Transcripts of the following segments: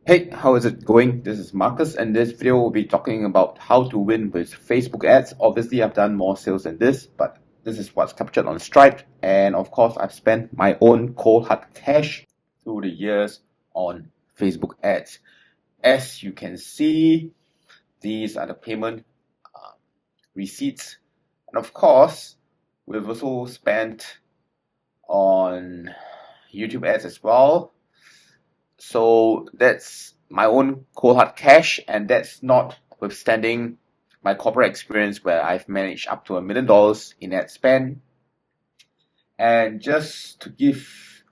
Hey, how is it going? This is Marcus, and this video will be talking about how to win with Facebook ads. Obviously, I've done more sales than this, but this is what's captured on Stripe. And of course, I've spent my own cold hard cash through the years on Facebook ads. As you can see, these are the payment uh, receipts. And of course, we've also spent on YouTube ads as well. So that's my own cold hard cash, and that's not withstanding my corporate experience where I've managed up to $1 million in ad spend. And just to give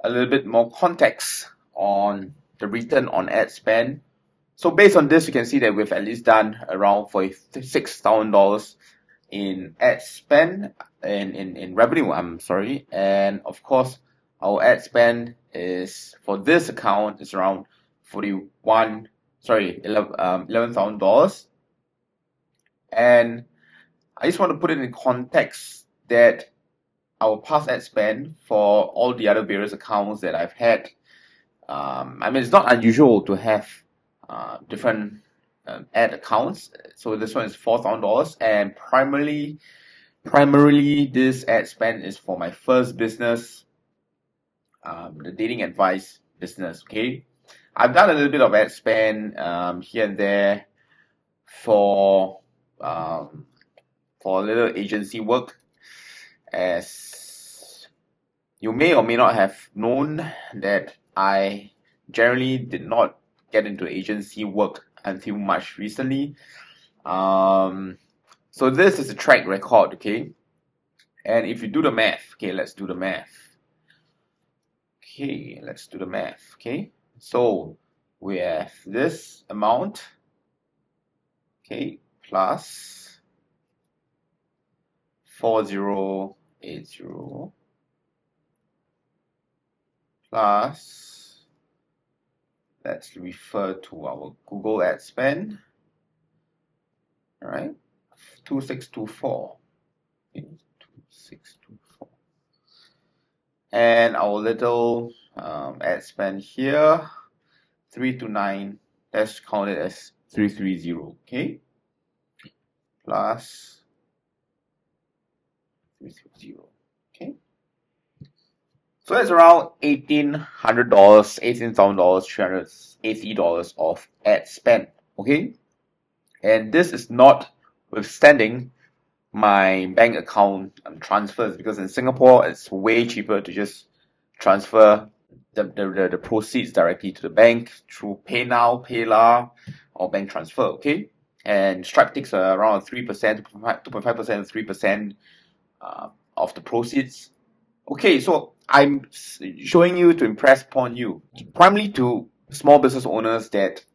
a little bit more context on the return on ad spend. So based on this, you can see that we've at least done around $46,000 in ad spend in revenue, I'm sorry. And of course, our ad spend is for this account is around $11,000. And I just want to put it in context that our past ad spend for all the other various accounts that I've had, it's not unusual to have different ad accounts. So this one is $4,000, and primarily this ad spend is for my first business, the dating advice business. Okay, I've done a little bit of ad spend here and there for a little agency work. As you may or may not have known that I generally did not get into agency work until much recently. So this is a track record, okay? And if you do the math, okay, let's do the math. Okay, let's do the math, okay? So we have this amount, okay, plus 4080 plus, let's refer to our Google ad spend, all right, 2624, okay, 2624. And our little ad spend here, 329, let's count it as 330, okay, plus 330, okay. So that's around $1,800, $18,000, $380 of ad spend, okay. And this is not withstanding my bank account transfers, because in Singapore it's way cheaper to just transfer the proceeds directly to the bank through PayNow, PayLah, or bank transfer, okay? And Stripe takes around 3%, 2.5%, 3% of the proceeds. Okay, so I'm showing you to impress upon you, primarily to small business owners, that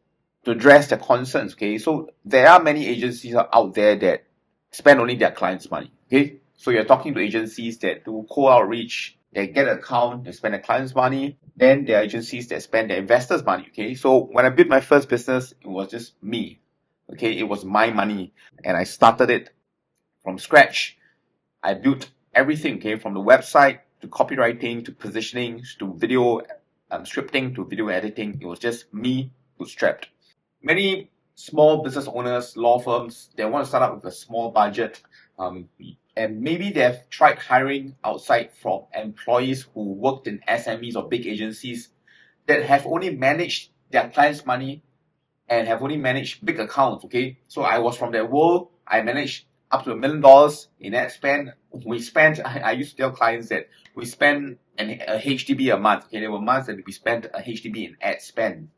to address their concerns, okay? So there are many agencies out there that spend only their clients' money, okay? So you're talking to agencies that do cold outreach, they get an account, they spend their clients' money. Then there are agencies that spend their investors' money, okay? So when I built my first business, it was just me, okay? It was my money, and I started it from scratch. I built everything, okay, from the website to copywriting to positioning to video scripting to video editing. It was just me bootstrapped. Many small business owners, law firms, they want to start up with a small budget, and maybe they've tried hiring outside from employees who worked in SMEs or big agencies that have only managed their clients' money and have only managed big accounts, okay? So I was from that world. I managed up to $1 million in ad spend. I used to tell clients that we spend a HDB a month, okay? There were months that we spent a HDB in ad spend.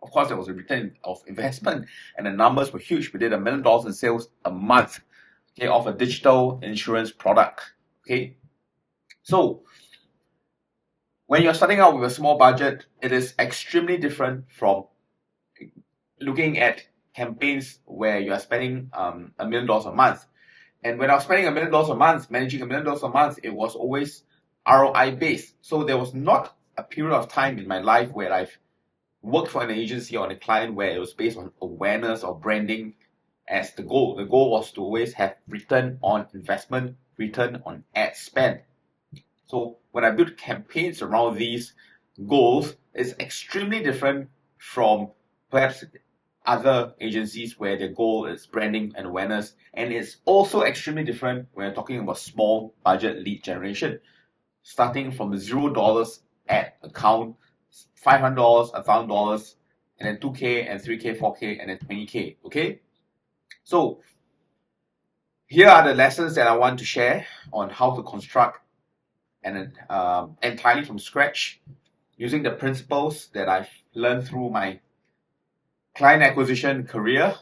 Of course, there was a return of investment, and the numbers were huge. We did $1 million in sales a month, okay, of a digital insurance product, okay? So when you're starting out with a small budget, it is extremely different from looking at campaigns where you are spending $1 million a month. And when I was spending $1 million a month, managing $1 million a month, it was always ROI based. So there was not a period of time in my life where I've worked for an agency or a client where it was based on awareness or branding as the goal. The goal was to always have return on investment, return on ad spend. So when I build campaigns around these goals, it's extremely different from perhaps other agencies where their goal is branding and awareness. And it's also extremely different when you're talking about small budget lead generation, starting from $0 ad account, $500, $1,000, and then 2K and 3K, 4K, and then 20K. Okay, so here are the lessons that I want to share on how to construct and entirely from scratch using the principles that I've learned through my client acquisition career.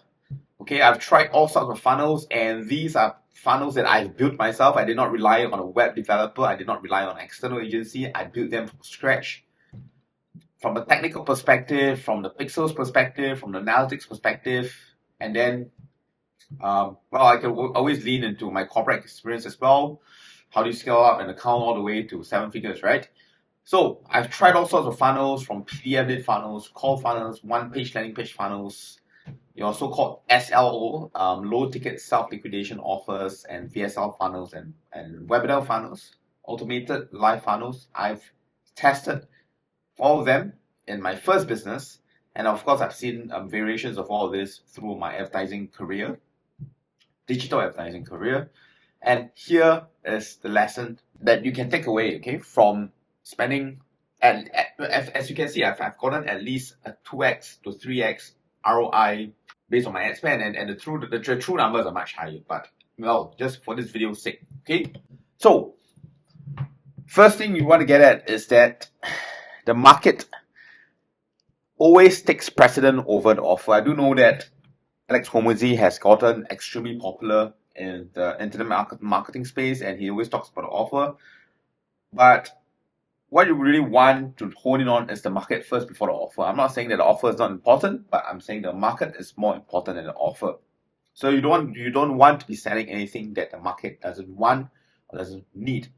Okay, I've tried all sorts of funnels, and these are funnels that I've built myself. I did not rely on a web developer. I did not rely on an external agency. I built them from scratch. From a technical perspective, from the pixels perspective, from the analytics perspective, and then, well, I can always lean into my corporate experience as well. How do you scale up an account all the way to 7 figures, right? So I've tried all sorts of funnels, from PDF lead funnels, call funnels, one-page landing page funnels, your so-called SLO, low ticket self-liquidation offers, and VSL funnels, and webinar funnels, automated live funnels. I've tested all of them in my first business, and of course I've seen variations of all of this through my advertising career, digital advertising career. And here is the lesson that you can take away, okay, from spending. And as you can see, I've gotten at least a 2x to 3x ROI based on my ad spend, and the true numbers are much higher, but well, just for this video's sake. Okay, so first thing you want to get at is that the market always takes precedent over the offer. I do know that Alex Hormozi has gotten extremely popular in the internet marketing space, and he always talks about the offer. But what you really want to hone in on is the market first before the offer. I'm not saying that the offer is not important, but I'm saying the market is more important than the offer. So you don't want to be selling anything that the market doesn't want or doesn't need.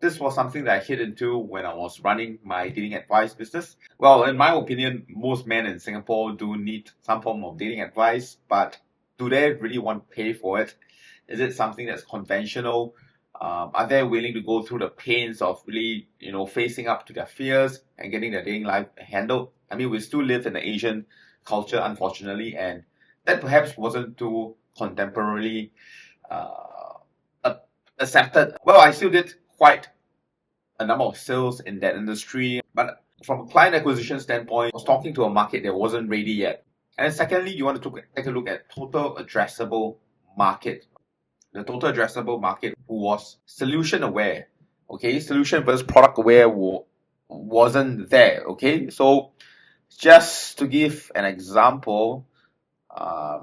This was something that I hit into when I was running my dating advice business. Well, in my opinion, most men in Singapore do need some form of dating advice, but do they really want to pay for it? Is it something that's conventional? Are they willing to go through the pains of really, facing up to their fears and getting their dating life handled? I mean, we still live in the Asian culture, unfortunately, and that perhaps wasn't too contemporarily accepted. Well, I still did quite a number of sales in that industry, but from a client acquisition standpoint, I was talking to a market that wasn't ready yet. And secondly, you want to take a look at total addressable market. The total addressable market who was solution aware. Okay, solution versus product aware wasn't there. Okay, so just to give an example,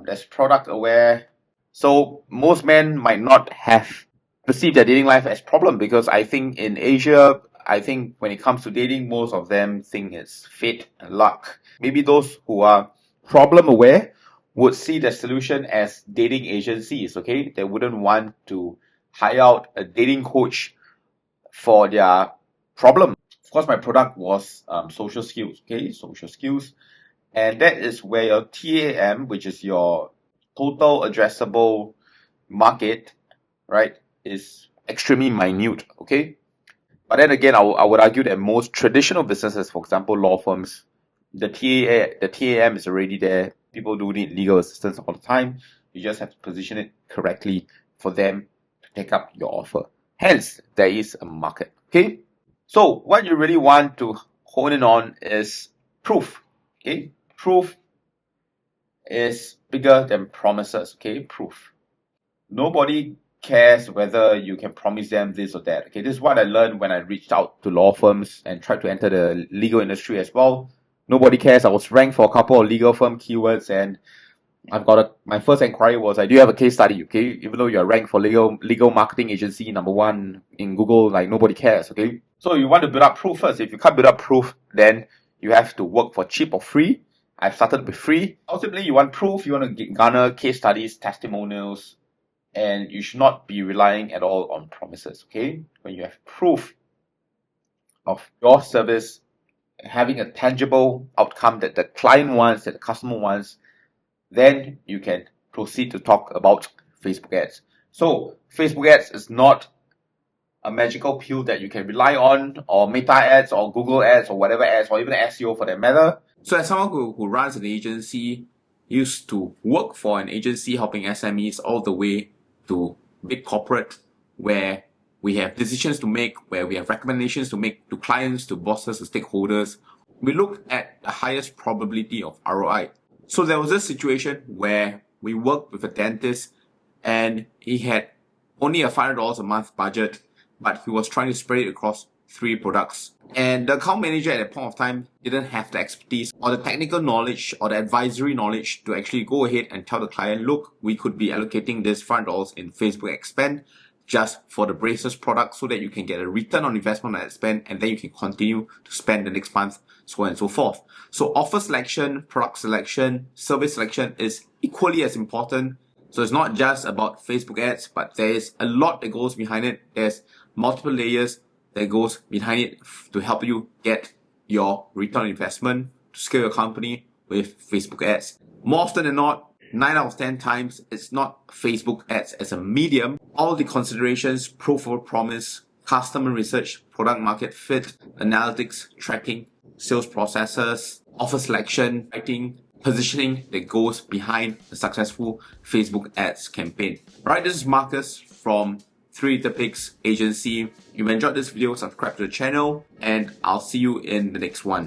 there's product aware. So most men might not have perceived their dating life as problem, because I think in Asia, when it comes to dating, most of them think it's fate and luck. Maybe those who are problem aware would see the solution as dating agencies, okay? They wouldn't want to hire out a dating coach for their problem. Of course, my product was social skills, okay? Social skills. And that is where your TAM, which is your total addressable market, right, is extremely minute, okay? But then again, I would argue that most traditional businesses, for example, law firms, the TAM is already there. People do need legal assistance all the time. You just have to position it correctly for them to take up your offer. Hence, there is a market. Okay? So what you really want to hone in on is proof. Okay? Proof is bigger than promises. Okay? Proof. Nobody cares whether you can promise them this or that. Okay? This is what I learned when I reached out to law firms and tried to enter the legal industry as well. Nobody cares. I was ranked for a couple of legal firm keywords, and my first inquiry was, do you have a case study? Okay, even though you're ranked for legal marketing agency #1 in Google, like, nobody cares. Okay, so you want to build up proof first. If you can't build up proof, then you have to work for cheap or free. I've started with free. Ultimately, you want proof. You want to garner case studies, testimonials, and you should not be relying at all on promises. Okay, when you have proof of your service, having a tangible outcome that the client wants, that the customer wants, then you can proceed to talk about Facebook ads. So Facebook ads is not a magical pill that you can rely on, or Meta ads, or Google ads, or whatever ads, or even SEO for that matter. So as someone who runs an agency, used to work for an agency helping SMEs all the way to big corporate, where we have decisions to make, where we have recommendations to make to clients, to bosses, to stakeholders, we look at the highest probability of ROI. So there was this situation where we worked with a dentist and he had only a $500 a month budget, but he was trying to spread it across 3 products. And the account manager at that point of time didn't have the expertise or the technical knowledge or the advisory knowledge to actually go ahead and tell the client, look, we could be allocating this $500 in Facebook ad spend just for the braces product so that you can get a return on investment on that spend, and then you can continue to spend the next month, so on and so forth. So offer selection, product selection, service selection is equally as important. So it's not just about Facebook ads, but there is a lot that goes behind it. There's multiple layers that goes behind it to help you get your return on investment to scale your company with Facebook ads. More often than not, 9 out of 10 times, it's not Facebook ads as a medium. All the considerations, proof of promise, customer research, product market fit, analytics, tracking, sales processes, offer selection, writing, positioning that goes behind a successful Facebook ads campaign. Alright, this is Marcus from 3 Little Pigs Agency. If you enjoyed this video, subscribe to the channel, and I'll see you in the next one.